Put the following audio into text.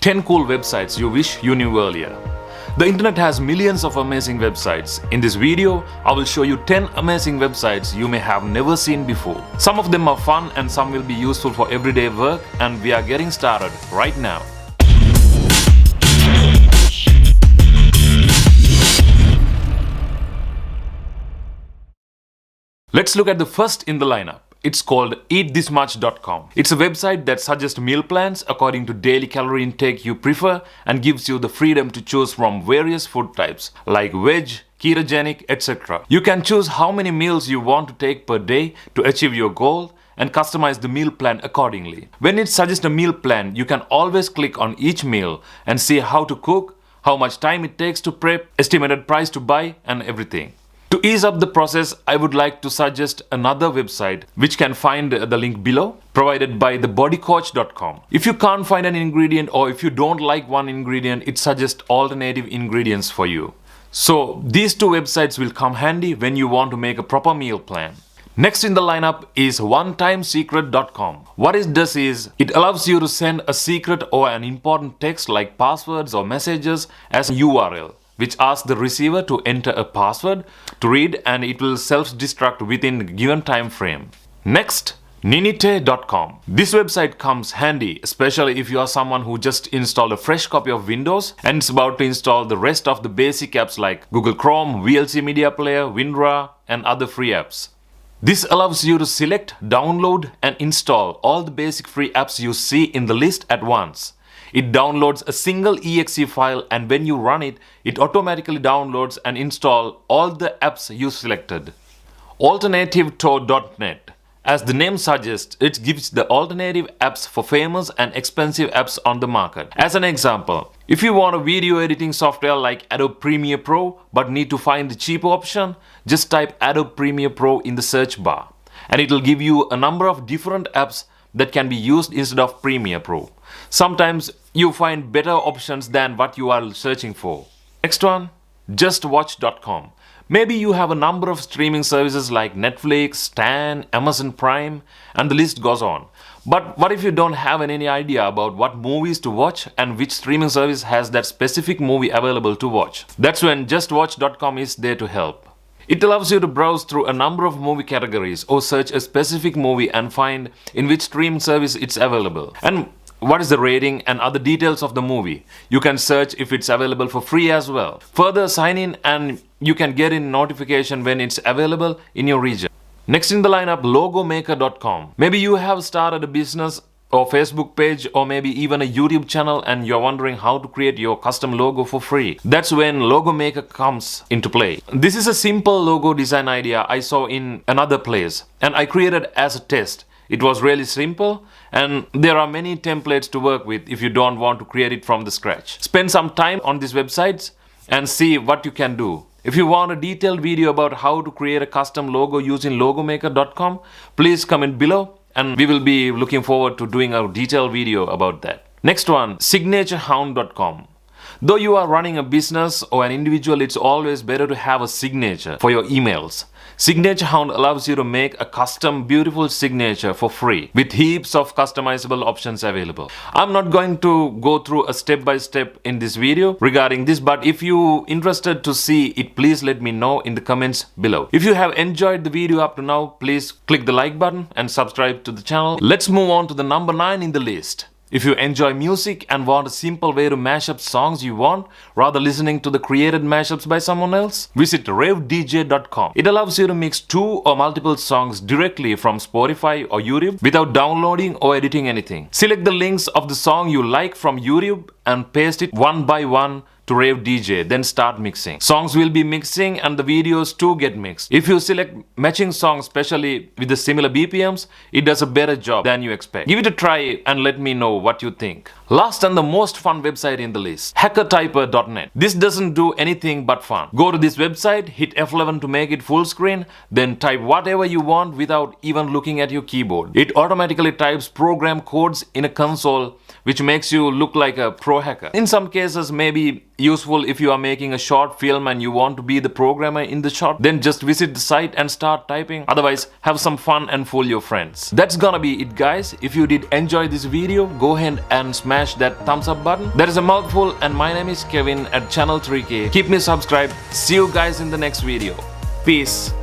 10 cool websites you wish you knew earlier. The internet has millions of amazing websites. In this video, I will show you 10 amazing websites you may have never seen before. Some of them are fun and some will be useful for everyday work, and we are getting started right now. Let's look at the first in the lineup. It's called eatthismuch.com. It's a website that suggests meal plans according to daily calorie intake you prefer and gives you the freedom to choose from various food types like veg, ketogenic, etc. You can choose how many meals you want to take per day to achieve your goal and customize the meal plan accordingly. When it suggests a meal plan, you can always click on each meal and see how to cook, how much time it takes to prep, estimated price to buy, and everything. To ease up the process, I would like to suggest another website which can find the link below, provided by thebodycoach.com. If you can't find an ingredient or if you don't like one ingredient, it suggests alternative ingredients for you. So these two websites will come handy when you want to make a proper meal plan. Next in the lineup is onetimesecret.com. What it does is, it allows you to send a secret or an important text like passwords or messages as a URL, which asks the receiver to enter a password to read, and it will self-destruct within a given time frame. Next, ninite.com. This website comes handy, especially if you are someone who just installed a fresh copy of Windows and is about to install the rest of the basic apps like Google Chrome, VLC Media Player, WinRAR, and other free apps. This allows you to select, download, and install all the basic free apps you see in the list at once. It downloads a single exe file, and when you run it, it automatically downloads and installs all the apps you selected. Alternativetour.net. As the name suggests, it gives the alternative apps for famous and expensive apps on the market. As an example, if you want a video editing software like Adobe Premiere Pro but need to find the cheaper option, just type Adobe Premiere Pro in the search bar, and it will give you a number of different apps that can be used instead of Premiere Pro. Sometimes you find better options than what you are searching for. Next one, justwatch.com. Maybe you have a number of streaming services like Netflix, Stan, Amazon Prime, and the list goes on. But what if you don't have any idea about what movies to watch and which streaming service has that specific movie available to watch? That's when justwatch.com is there to help. It allows you to browse through a number of movie categories or search a specific movie and find in which streaming service it's available and what is the rating and other details of the movie. You can search if it's available for free as well. Further, sign in and you can get a notification when it's available in your region. Next in the lineup, logomaker.com. Maybe you have started a business or Facebook page or maybe even a YouTube channel and you're wondering how to create your custom logo for free. That's when Logo Maker comes into play. This is a simple logo design idea I saw in another place and I created as a test. It was really simple and there are many templates to work with if you don't want to create it from the scratch. Spend some time on these websites and see what you can do. If you want a detailed video about how to create a custom logo using logomaker.com, please comment below and we will be looking forward to doing a detailed video about that. Next one, signaturehound.com. Though you are running a business or an individual, it's always better to have a signature for your emails. Signature Hound allows you to make a custom beautiful signature for free with heaps of customizable options available. I'm not going to go through a step-by-step in this video regarding this, but if you're interested to see it, please let me know in the comments below. If you have enjoyed the video up to now, please click the like button and subscribe to the channel. Let's move on to the number 9 in the list. If you enjoy music and want a simple way to mash up songs you want rather listening to the created mashups by someone else, visit ravedj.com. It allows you to mix 2 or multiple songs directly from Spotify or YouTube without downloading or editing anything. Select the links of the song you like from YouTube and paste it one by one to Rave DJ, then start mixing. Songs will be mixing and the videos too get mixed. If you select matching songs, especially with the similar BPMs, it does a better job than you expect. Give it a try and let me know what you think. Last and the most fun website in the list, hackertyper.net. This doesn't do anything but fun. Go to this website, hit F11 to make it full screen, then type whatever you want without even looking at your keyboard. It automatically types program codes in a console which makes you look like a pro hacker. In some cases, maybe useful if you are making a short film and you want to be the programmer in the short. Then just visit the site and start typing. Otherwise, have some fun and fool your friends. That's gonna be it, guys. If you did enjoy this video, go ahead and smash that thumbs up button. That is a mouthful, and my name is Kevin at Channel 3K. Keep me subscribed. See you guys in the next video. Peace.